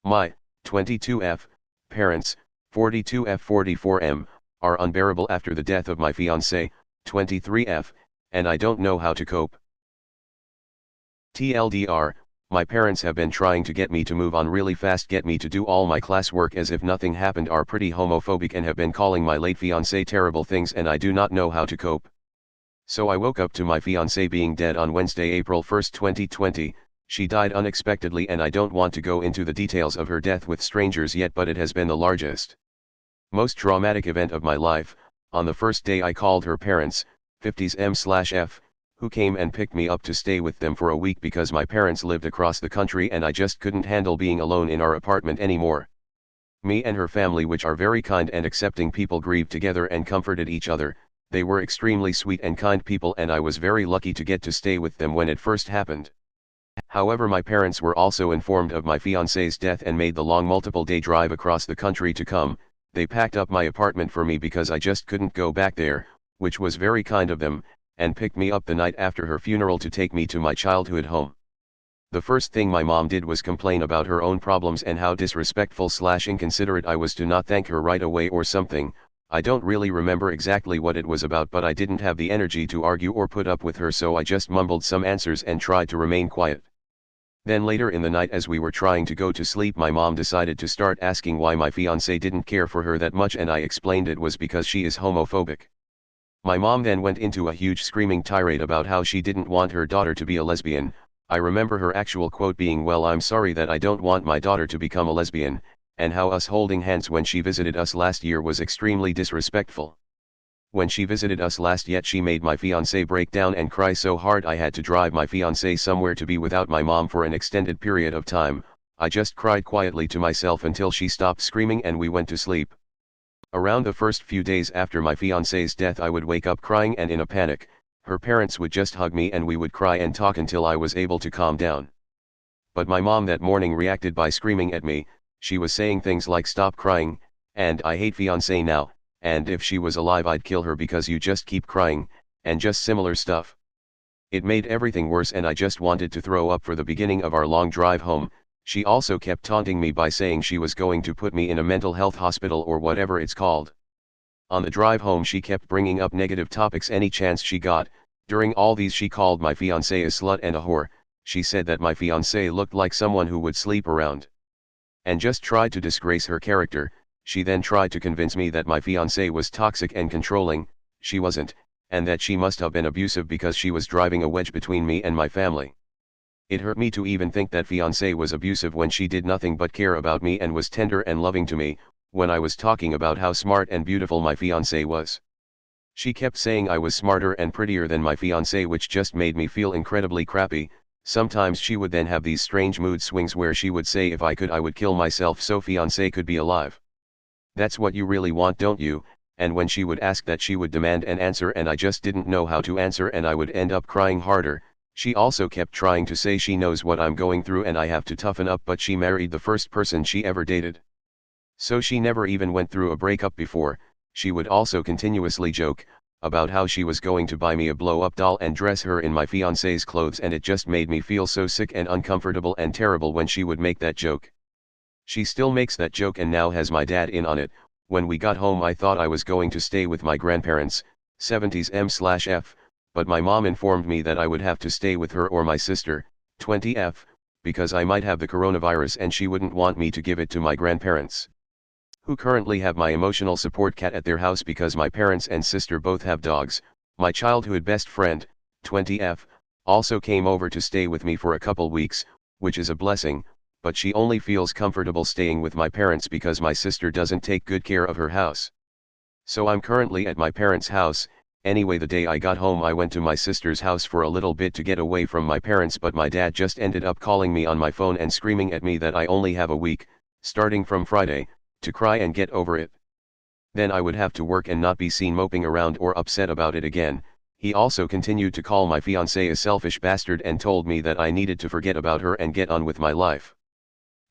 My 22F parents, 42F 44M, are unbearable after the death of my fiancée, 23F, and I don't know how to cope. TLDR, my parents have been trying to get me to move on really fast, get me to do all my classwork as if nothing happened, are pretty homophobic and have been calling my late fiancé terrible things, and I do not know how to cope. So I woke up to my fiancé being dead on Wednesday, April 1, 2020. She died unexpectedly, and I don't want to go into the details of her death with strangers yet, but it has been the largest, most traumatic event of my life. On the first day I called her parents, 50s M/F, who came and picked me up to stay with them for a week because my parents lived across the country and I just couldn't handle being alone in our apartment anymore. Me and her family, which are very kind and accepting people, grieved together and comforted each other. They were extremely sweet and kind people, and I was very lucky to get to stay with them when it first happened. However, my parents were also informed of my fiancé's death and made the long multiple-day drive across the country to come. They packed up my apartment for me because I just couldn't go back there, which was very kind of them, and picked me up the night after her funeral to take me to my childhood home. The first thing my mom did was complain about her own problems and how disrespectful/inconsiderate I was to not thank her right away or something. I don't really remember exactly what it was about, but I didn't have the energy to argue or put up with her, so I just mumbled some answers and tried to remain quiet. Then later in the night, as we were trying to go to sleep, my mom decided to start asking why my fiancé didn't care for her that much, and I explained it was because she is homophobic. My mom then went into a huge screaming tirade about how she didn't want her daughter to be a lesbian. I remember her actual quote being, "Well, I'm sorry that I don't want my daughter to become a lesbian," and how us holding hands when she visited us last year was extremely disrespectful. When she visited us last, yet she made my fiancé break down and cry so hard I had to drive my fiancé somewhere to be without my mom for an extended period of time. I just cried quietly to myself until she stopped screaming and we went to sleep. Around the first few days after my fiancé's death, I would wake up crying and in a panic. Her parents would just hug me and we would cry and talk until I was able to calm down. But my mom that morning reacted by screaming at me. She was saying things like, "Stop crying," and "I hate fiancé now," and "if she was alive I'd kill her because you just keep crying," and just similar stuff. It made everything worse and I just wanted to throw up for the beginning of our long drive home. She also kept taunting me by saying she was going to put me in a mental health hospital or whatever it's called. On the drive home she kept bringing up negative topics any chance she got. During all these she called my fiancé a slut and a whore. She said that my fiancé looked like someone who would sleep around, and just tried to disgrace her character. She then tried to convince me that my fiancé was toxic and controlling. She wasn't, and that she must have been abusive because she was driving a wedge between me and my family. It hurt me to even think that fiancé was abusive when she did nothing but care about me and was tender and loving to me, when I was talking about how smart and beautiful my fiancé was. She kept saying I was smarter and prettier than my fiancé, which just made me feel incredibly crappy. Sometimes she would then have these strange mood swings where she would say if I could I would kill myself so fiancé could be alive. That's what you really want, don't you? And when she would ask that, she would demand an answer and I just didn't know how to answer and I would end up crying harder. She also kept trying to say she knows what I'm going through and I have to toughen up, but she married the first person she ever dated, so she never even went through a breakup before. She would also continuously joke about how she was going to buy me a blow-up doll and dress her in my fiancé's clothes, and it just made me feel so sick and uncomfortable and terrible when she would make that joke. She still makes that joke and now has my dad in on it. When we got home I thought I was going to stay with my grandparents, 70s M/F, but my mom informed me that I would have to stay with her or my sister, 20F, because I might have the coronavirus and she wouldn't want me to give it to my grandparents, who currently have my emotional support cat at their house because my parents and sister both have dogs. My childhood best friend, 20F, also came over to stay with me for a couple weeks, which is a blessing, but she only feels comfortable staying with my parents because my sister doesn't take good care of her house. So I'm currently at my parents' house. Anyway, the day I got home I went to my sister's house for a little bit to get away from my parents, but my dad just ended up calling me on my phone and screaming at me that I only have a week, starting from Friday, to cry and get over it. Then I would have to work and not be seen moping around or upset about it again. He also continued to call my fiancé a selfish bastard and told me that I needed to forget about her and get on with my life.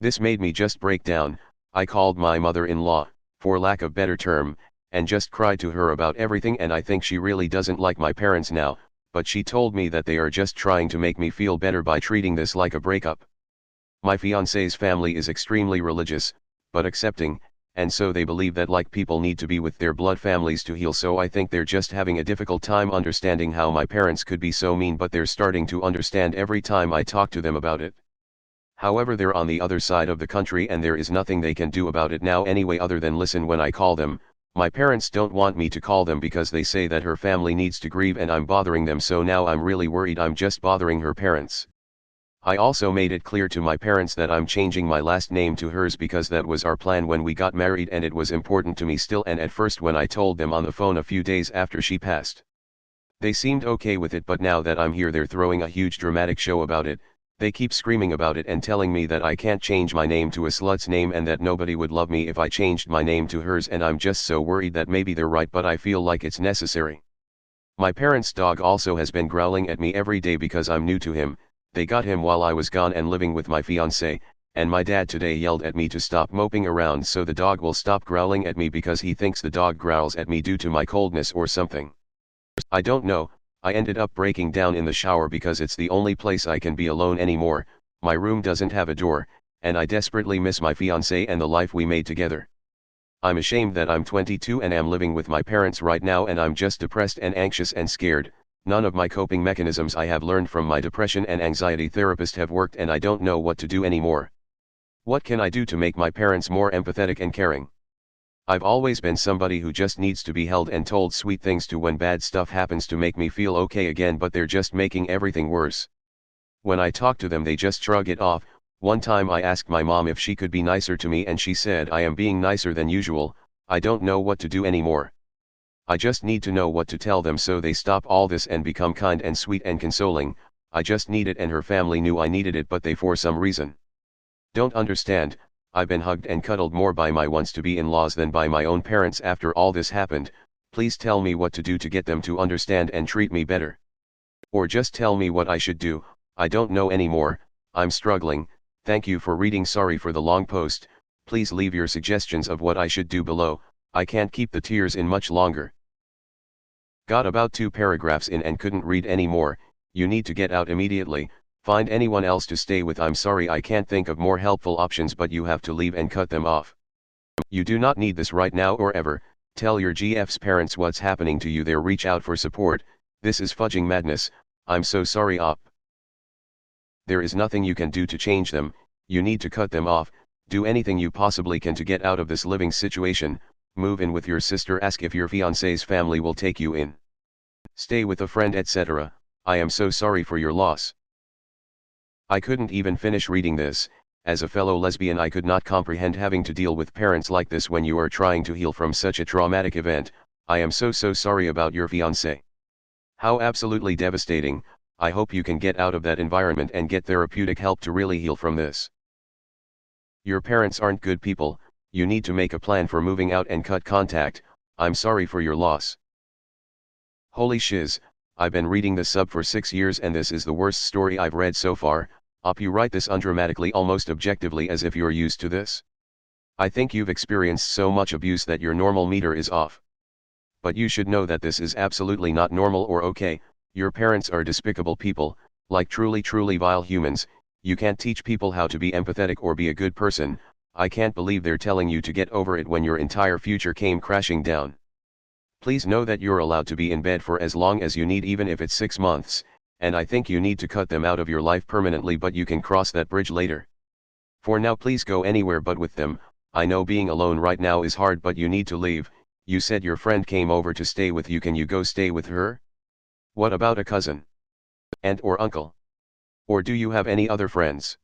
This made me just break down. I called my mother-in-law, for lack of better term, and just cried to her about everything, and I think she really doesn't like my parents now, but she told me that they are just trying to make me feel better by treating this like a breakup. My fiancé's family is extremely religious, but accepting, and so they believe that like people need to be with their blood families to heal, so I think they're just having a difficult time understanding how my parents could be so mean, but they're starting to understand every time I talk to them about it. However, they're on the other side of the country and there is nothing they can do about it now anyway other than listen when I call them. My parents don't want me to call them because they say that her family needs to grieve and I'm bothering them, so now I'm really worried I'm just bothering her parents. I also made it clear to my parents that I'm changing my last name to hers because that was our plan when we got married and it was important to me still, and at first when I told them on the phone a few days after she passed, they seemed okay with it, but now that I'm here they're throwing a huge dramatic show about it. They keep screaming about it and telling me that I can't change my name to a slut's name and that nobody would love me if I changed my name to hers, and I'm just so worried that maybe they're right, but I feel like it's necessary. My parents' dog also has been growling at me every day because I'm new to him. They got him while I was gone and living with my fiancée, and my dad today yelled at me to stop moping around so the dog will stop growling at me because he thinks the dog growls at me due to my coldness or something. I don't know. I ended up breaking down in the shower because it's the only place I can be alone anymore. My room doesn't have a door, and I desperately miss my fiancée and the life we made together. I'm ashamed that I'm 22 and am living with my parents right now, and I'm just depressed and anxious and scared. None of my coping mechanisms I have learned from my depression and anxiety therapist have worked, and I don't know what to do anymore. What can I do to make my parents more empathetic and caring? I've always been somebody who just needs to be held and told sweet things to when bad stuff happens to make me feel okay again, but they're just making everything worse. When I talk to them they just shrug it off. One time I asked my mom if she could be nicer to me and she said I am being nicer than usual. I don't know what to do anymore. I just need to know what to tell them so they stop all this and become kind and sweet and consoling. I just need it, and her family knew I needed it, but they for some reason don't understand. I've been hugged and cuddled more by my once-to-be-in-laws than by my own parents after all this happened. Please tell me what to do to get them to understand and treat me better. Or just tell me what I should do. I don't know anymore. I'm struggling. Thank you for reading. Sorry for the long post. Please leave your suggestions of what I should do below. I can't keep the tears in much longer. Got about 2 paragraphs in and couldn't read any more. You need to get out immediately. Find anyone else to stay with. I'm sorry I can't think of more helpful options, but you have to leave and cut them off. You do not need this right now or ever. Tell your GF's parents what's happening to you there. Reach out for support. This is fudging madness. I'm so sorry op. There is nothing you can do to change them. You need to cut them off. Do anything you possibly can to get out of this living situation. Move in with your sister. Ask if your fiancé's family will take you in. Stay with a friend, etc. I am so sorry for your loss. I couldn't even finish reading this. As a fellow lesbian, I could not comprehend having to deal with parents like this when you are trying to heal from such a traumatic event. I am so sorry about your fiancé. How absolutely devastating. I hope you can get out of that environment and get therapeutic help to really heal from this. Your parents aren't good people. You need to make a plan for moving out and cut contact. I'm sorry for your loss. Holy shiz, I've been reading this sub for 6 years and this is the worst story I've read so far. Op, you write this undramatically, almost objectively, as if you're used to this. I think you've experienced so much abuse that your normal meter is off. But you should know that this is absolutely not normal or okay. Your parents are despicable people, like truly vile humans. You can't teach people how to be empathetic or be a good person. I can't believe they're telling you to get over it when your entire future came crashing down. Please know that you're allowed to be in bed for as long as you need, even if it's 6 months, and I think you need to cut them out of your life permanently, but you can cross that bridge later. For now, please go anywhere but with them. I know being alone right now is hard, but you need to leave. You said your friend came over to stay with you. Can you go stay with her? What about a cousin? Aunt or uncle? Or do you have any other friends?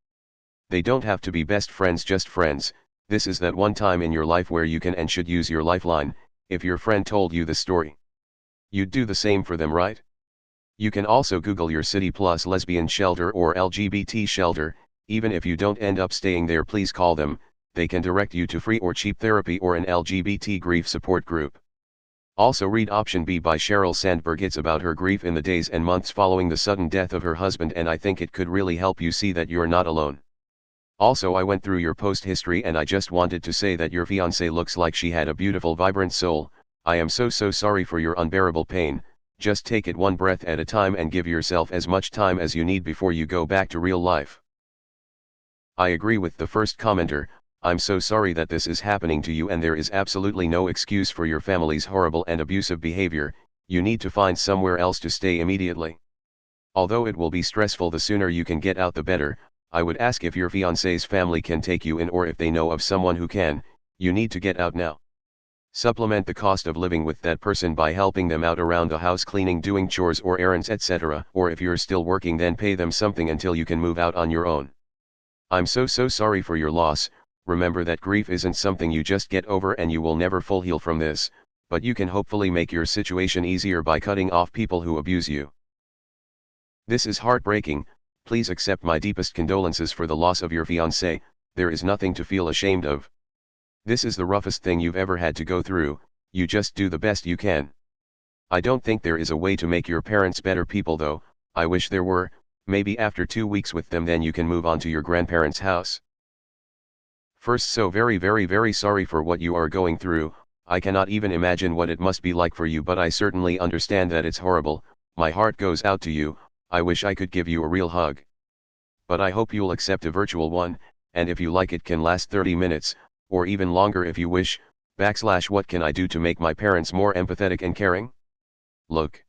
They don't have to be best friends, just friends. This is that one time in your life where you can and should use your lifeline. If your friend told you the story, you'd do the same for them, right? You can also Google your city plus lesbian shelter or LGBT shelter. Even if you don't end up staying there, please call them. They can direct you to free or cheap therapy or an LGBT grief support group. Also read option B by Sheryl Sandberg. It's about her grief in the days and months following the sudden death of her husband, and I think it could really help you see that you're not alone. Also, I went through your post history and I just wanted to say that your fiancée looks like she had a beautiful, vibrant soul. I am so sorry for your unbearable pain. Just take it one breath at a time and give yourself as much time as you need before you go back to real life. I agree with the first commenter. I'm so sorry that this is happening to you, and there is absolutely no excuse for your family's horrible and abusive behavior. You need to find somewhere else to stay immediately. Although it will be stressful, the sooner you can get out the better. I would ask if your fiancé's family can take you in, or if they know of someone who can. You need to get out now. Supplement the cost of living with that person by helping them out around the house, cleaning, doing chores or errands, etc. Or if you're still working, then pay them something until you can move out on your own. I'm so sorry for your loss. Remember that grief isn't something you just get over, and you will never full heal from this, but you can hopefully make your situation easier by cutting off people who abuse you. This is heartbreaking. Please accept my deepest condolences for the loss of your fiancé. There is nothing to feel ashamed of. This is the roughest thing you've ever had to go through. You just do the best you can. I don't think there is a way to make your parents better people, though. I wish there were. Maybe after 2 weeks with them, then you can move on to your grandparents' house. First, so very sorry for what you are going through. I cannot even imagine what it must be like for you, but I certainly understand that it's horrible. My heart goes out to you. I wish I could give you a real hug. But I hope you'll accept a virtual one, and if you like, it can last 30 minutes, or even longer if you wish. What can I do to make my parents more empathetic and caring? Look.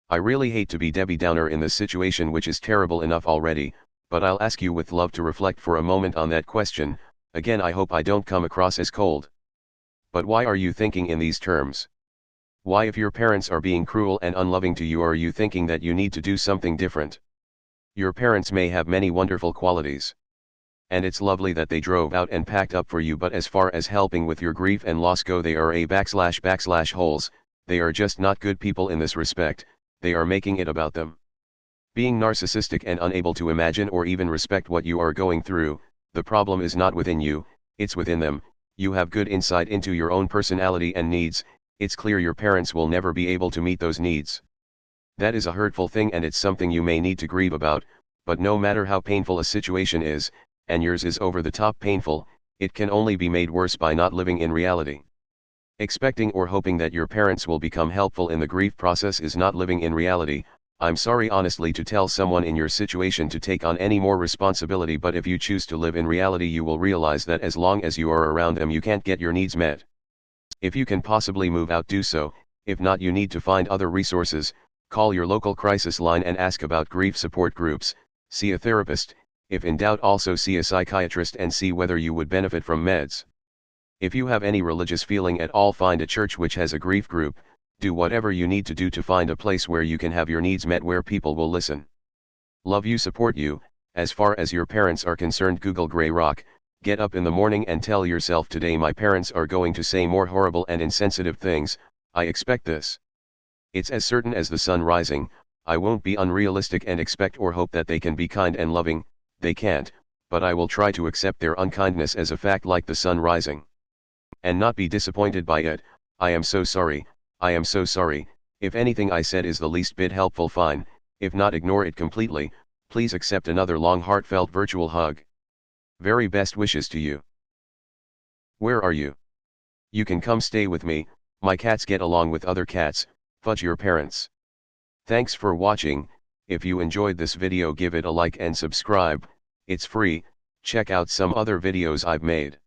I really hate to be Debbie Downer in this situation, which is terrible enough already, but I'll ask you with love to reflect for a moment on that question. Again, I hope I don't come across as cold. But why are you thinking in these terms? Why, if your parents are being cruel and unloving to you, are you thinking that you need to do something different? Your parents may have many wonderful qualities. And it's lovely that they drove out and packed up for you, but as far as helping with your grief and loss go, they are holes. They are just not good people in this respect. They are making it about them. Being narcissistic and unable to imagine or even respect what you are going through. The problem is not within you, it's within them. You have good insight into your own personality and needs. It's clear your parents will never be able to meet those needs. That is a hurtful thing, and it's something you may need to grieve about. But no matter how painful a situation is, and yours is over the top painful, it can only be made worse by not living in reality. Expecting or hoping that your parents will become helpful in the grief process is not living in reality. I'm sorry honestly to tell someone in your situation to take on any more responsibility, but if you choose to live in reality, you will realize that as long as you are around them, you can't get your needs met. If you can possibly move out, do so. If not, you need to find other resources. Call your local crisis line and ask about grief support groups. See a therapist. If in doubt, also see a psychiatrist and see whether you would benefit from meds. If you have any religious feeling at all, find a church which has a grief group. Do whatever you need to do to find a place where you can have your needs met, where people will listen, love you, support you. As far as your parents are concerned, Google Grey Rock. Get up in the morning and tell yourself, today my parents are going to say more horrible and insensitive things. I expect this. It's as certain as the sun rising. I won't be unrealistic and expect or hope that they can be kind and loving. They can't, but I will try to accept their unkindness as a fact, like the sun rising, and not be disappointed by it. I am so sorry. I am so sorry. If anything I said is the least bit helpful, fine. If not, ignore it completely. Please accept another long, heartfelt virtual hug. Very best wishes to you. Where are you? You can come stay with me. My cats get along with other cats. Fudge your parents. Thanks for watching. If you enjoyed this video, give it a like and subscribe. It's free. Check out some other videos I've made.